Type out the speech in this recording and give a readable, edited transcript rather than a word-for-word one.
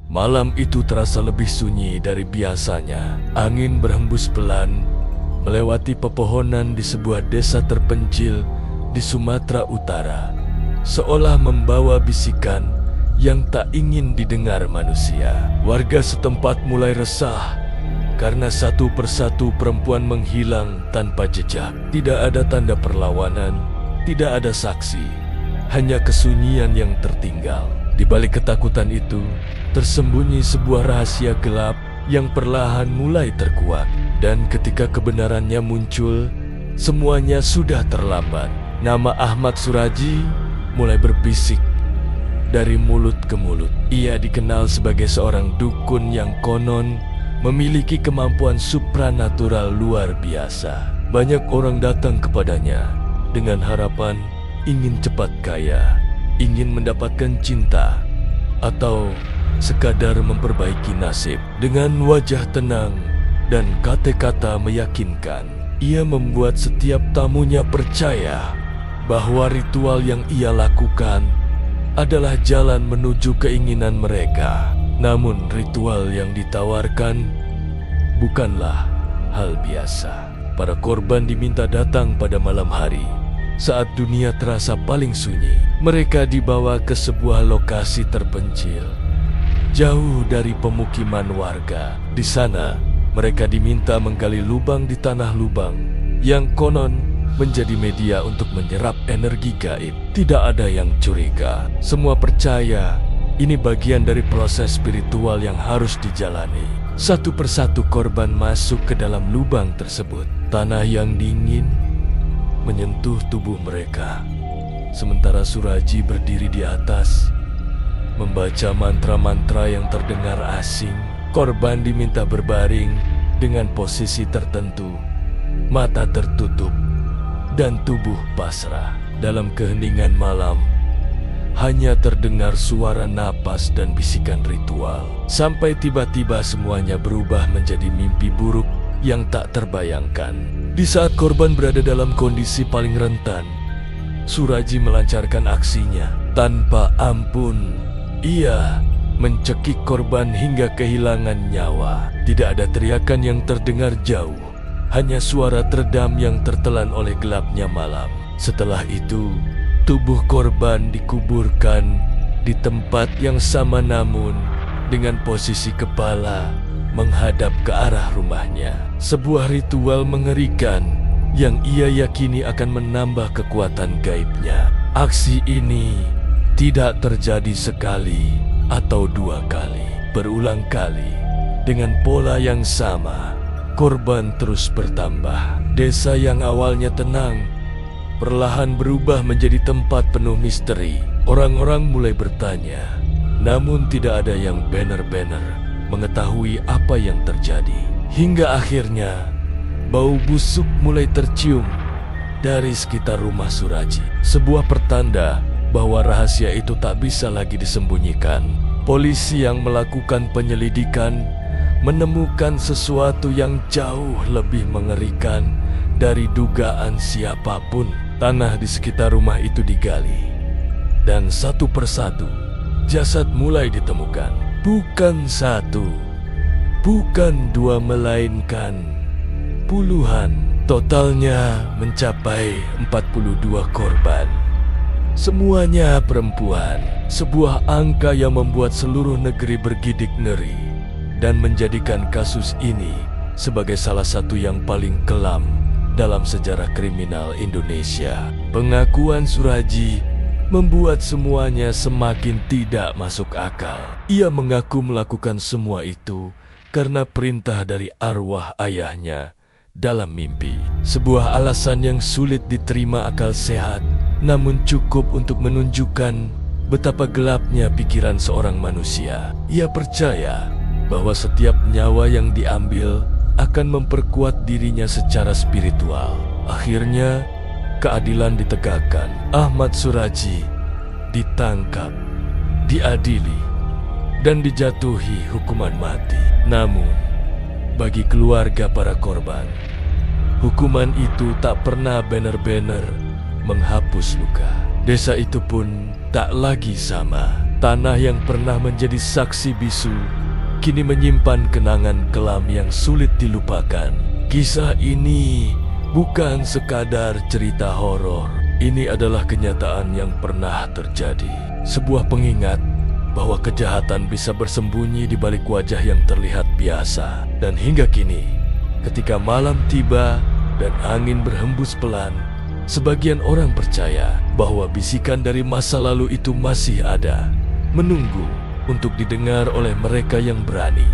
Malam itu terasa lebih sunyi dari biasanya. Angin berhembus pelan, melewati pepohonan di sebuah desa terpencil di Sumatera Utara, seolah membawa bisikan yang tak ingin didengar manusia. Warga setempat mulai resah karena satu persatu perempuan menghilang tanpa jejak. Tidak ada tanda perlawanan, tidak ada saksi, hanya kesunyian yang tertinggal. Di balik ketakutan itu, tersembunyi sebuah rahasia gelap yang perlahan mulai terkuak. Dan ketika kebenarannya muncul, semuanya sudah terlambat. Nama Ahmad Suraji mulai berbisik dari mulut ke mulut. Ia dikenal sebagai seorang dukun yang konon memiliki kemampuan supranatural luar biasa. Banyak orang datang kepadanya dengan harapan ingin cepat kaya, ingin mendapatkan cinta, atau sekadar memperbaiki nasib. Dengan wajah tenang dan kata-kata meyakinkan, ia membuat setiap tamunya percaya bahwa ritual yang ia lakukan adalah jalan menuju keinginan mereka. Namun ritual yang ditawarkan bukanlah hal biasa. Para korban diminta datang pada malam hari, saat dunia terasa paling sunyi. Mereka dibawa ke sebuah lokasi terpencil, jauh dari pemukiman warga. Di sana, mereka diminta menggali lubang di tanah lubang yang konon menjadi media untuk menyerap energi gaib. Tidak ada yang curiga. Semua percaya ini bagian dari proses spiritual yang harus dijalani. Satu persatu korban masuk ke dalam lubang tersebut. Tanah yang dingin menyentuh tubuh mereka, sementara Suraji berdiri di atas, membaca mantra-mantra yang terdengar asing. Korban diminta berbaring dengan posisi tertentu, mata tertutup, dan tubuh pasrah. Dalam keheningan malam, hanya terdengar suara napas dan bisikan ritual. Sampai tiba-tiba semuanya berubah menjadi mimpi buruk yang tak terbayangkan. Di saat korban berada dalam kondisi paling rentan, Suraji melancarkan aksinya. Tanpa ampun, ia mencekik korban hingga kehilangan nyawa. Tidak ada teriakan yang terdengar jauh, hanya suara teredam yang tertelan oleh gelapnya malam. Setelah itu, tubuh korban dikuburkan di tempat yang sama, namun dengan posisi kepala menghadap ke arah rumahnya. Sebuah ritual mengerikan yang ia yakini akan menambah kekuatan gaibnya. Aksi ini tidak terjadi sekali atau dua kali, berulang kali. Dengan pola yang sama, korban terus bertambah. Desa yang awalnya tenang perlahan berubah menjadi tempat penuh misteri. Orang-orang mulai bertanya, namun tidak ada yang benar-benar mengetahui apa yang terjadi. Hingga akhirnya bau busuk mulai tercium dari sekitar rumah Suraji. Sebuah pertanda bahwa rahasia itu tak bisa lagi disembunyikan. Polisi yang melakukan penyelidikan menemukan sesuatu yang jauh lebih mengerikan dari dugaan siapapun. Tanah di sekitar rumah itu digali, dan satu persatu jasad mulai ditemukan. Bukan satu, bukan dua, melainkan puluhan. Totalnya mencapai 42 korban. Semuanya perempuan. Sebuah angka yang membuat seluruh negeri bergidik ngeri dan menjadikan kasus ini sebagai salah satu yang paling kelam dalam sejarah kriminal Indonesia. Pengakuan Suraji membuat semuanya semakin tidak masuk akal. Ia mengaku melakukan semua itu karena perintah dari arwah ayahnya dalam mimpi. Sebuah alasan yang sulit diterima akal sehat, namun cukup untuk menunjukkan betapa gelapnya pikiran seorang manusia. Ia percaya bahwa setiap nyawa yang diambil akan memperkuat dirinya secara spiritual. Akhirnya, keadilan ditegakkan. Ahmad Suraji ditangkap, diadili, dan dijatuhi hukuman mati. Namun, bagi keluarga para korban, hukuman itu tak pernah benar-benar menghapus luka. Desa itu pun tak lagi sama. Tanah yang pernah menjadi saksi bisu kini menyimpan kenangan kelam yang sulit dilupakan. Kisah ini bukan sekadar cerita horor. Ini adalah kenyataan yang pernah terjadi. Sebuah pengingat bahwa kejahatan bisa bersembunyi di balik wajah yang terlihat biasa. Dan hingga kini, ketika malam tiba dan angin berhembus pelan, sebagian orang percaya bahwa bisikan dari masa lalu itu masih ada, menunggu untuk didengar oleh mereka yang berani.